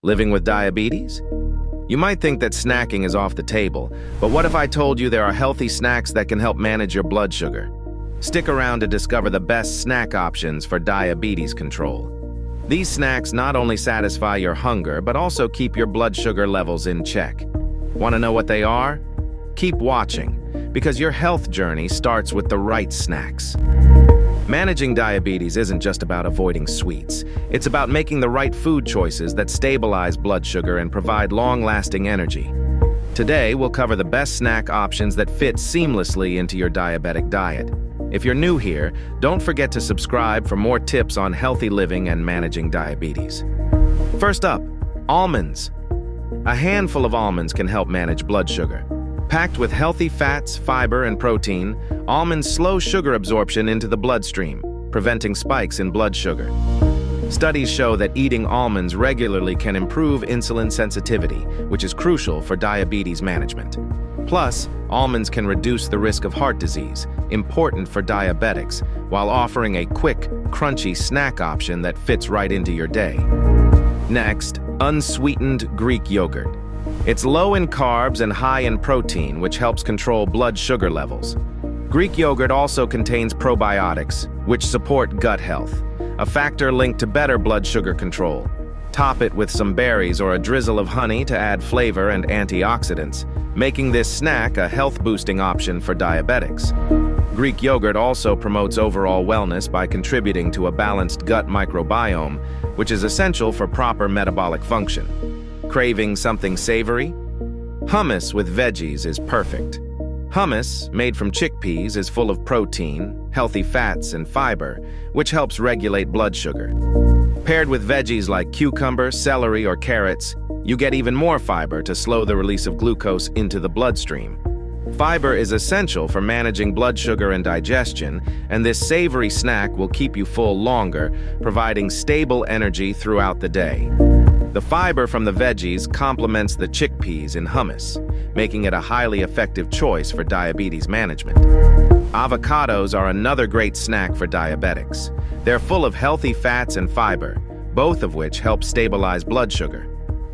Living with diabetes? You might think that snacking is off the table, but what if I told you there are healthy snacks that can help manage your blood sugar? Stick around to discover the best snack options for diabetes control. These snacks not only satisfy your hunger, but also keep your blood sugar levels in check. Want to know what they are? Keep watching, because your health journey starts with the right snacks. Managing diabetes isn't just about avoiding sweets. It's about making the right food choices that stabilize blood sugar and provide long-lasting energy. Today, we'll cover the best snack options that fit seamlessly into your diabetic diet. If you're new here, don't forget to subscribe for more tips on healthy living and managing diabetes. First up, almonds. A handful of almonds can help manage blood sugar. Packed with healthy fats, fiber, and protein, almonds slow sugar absorption into the bloodstream, preventing spikes in blood sugar. Studies show that eating almonds regularly can improve insulin sensitivity, which is crucial for diabetes management. Plus, almonds can reduce the risk of heart disease, important for diabetics, while offering a quick, crunchy snack option that fits right into your day. Next, unsweetened Greek yogurt. It's low in carbs and high in protein, which helps control blood sugar levels. Greek yogurt also contains probiotics, which support gut health, a factor linked to better blood sugar control. Top it with some berries or a drizzle of honey to add flavor and antioxidants, making this snack a health-boosting option for diabetics. Greek yogurt also promotes overall wellness by contributing to a balanced gut microbiome, which is essential for proper metabolic function. Craving something savory? Hummus with veggies is perfect. Hummus, made from chickpeas, is full of protein, healthy fats, and fiber, which helps regulate blood sugar. Paired with veggies like cucumber, celery, or carrots, you get even more fiber to slow the release of glucose into the bloodstream. Fiber is essential for managing blood sugar and digestion, and this savory snack will keep you full longer, providing stable energy throughout the day. The fiber from the veggies complements the chickpeas in hummus, making it a highly effective choice for diabetes management. Avocados are another great snack for diabetics. They're full of healthy fats and fiber, both of which help stabilize blood sugar.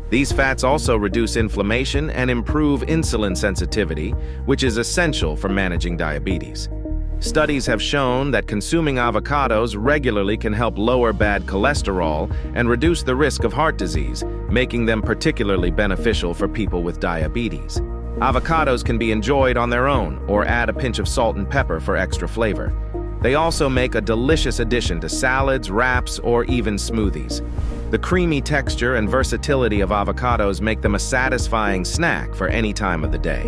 These fats also reduce inflammation and improve insulin sensitivity, which is essential for managing diabetes. Studies have shown that consuming avocados regularly can help lower bad cholesterol and reduce the risk of heart disease, making them particularly beneficial for people with diabetes. Avocados can be enjoyed on their own or add a pinch of salt and pepper for extra flavor. They also make a delicious addition to salads, wraps, or even smoothies. The creamy texture and versatility of avocados make them a satisfying snack for any time of the day.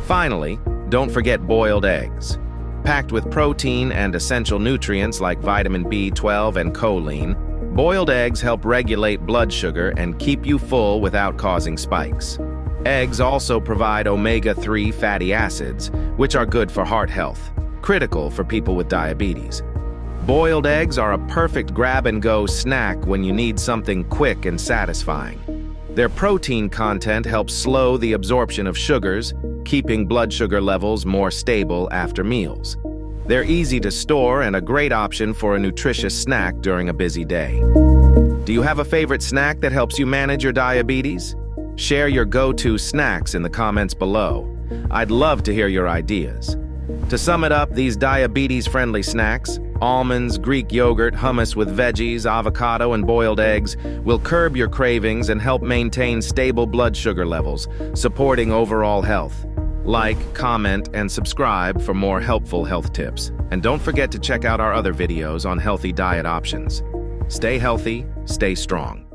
Finally, don't forget boiled eggs. Packed with protein and essential nutrients like vitamin B12 and choline, boiled eggs help regulate blood sugar and keep you full without causing spikes. Eggs also provide omega-3 fatty acids, which are good for heart health, critical for people with diabetes. Boiled eggs are a perfect grab-and-go snack when you need something quick and satisfying. Their protein content helps slow the absorption of sugars, keeping blood sugar levels more stable after meals. They're easy to store and a great option for a nutritious snack during a busy day. Do you have a favorite snack that helps you manage your diabetes? Share your go-to snacks in the comments below. I'd love to hear your ideas. To sum it up, these diabetes-friendly snacks, almonds, Greek yogurt, hummus with veggies, avocado, and boiled eggs, will curb your cravings and help maintain stable blood sugar levels, supporting overall health. Like, comment, and subscribe for more helpful health tips. And don't forget to check out our other videos on healthy diet options. Stay healthy, stay strong.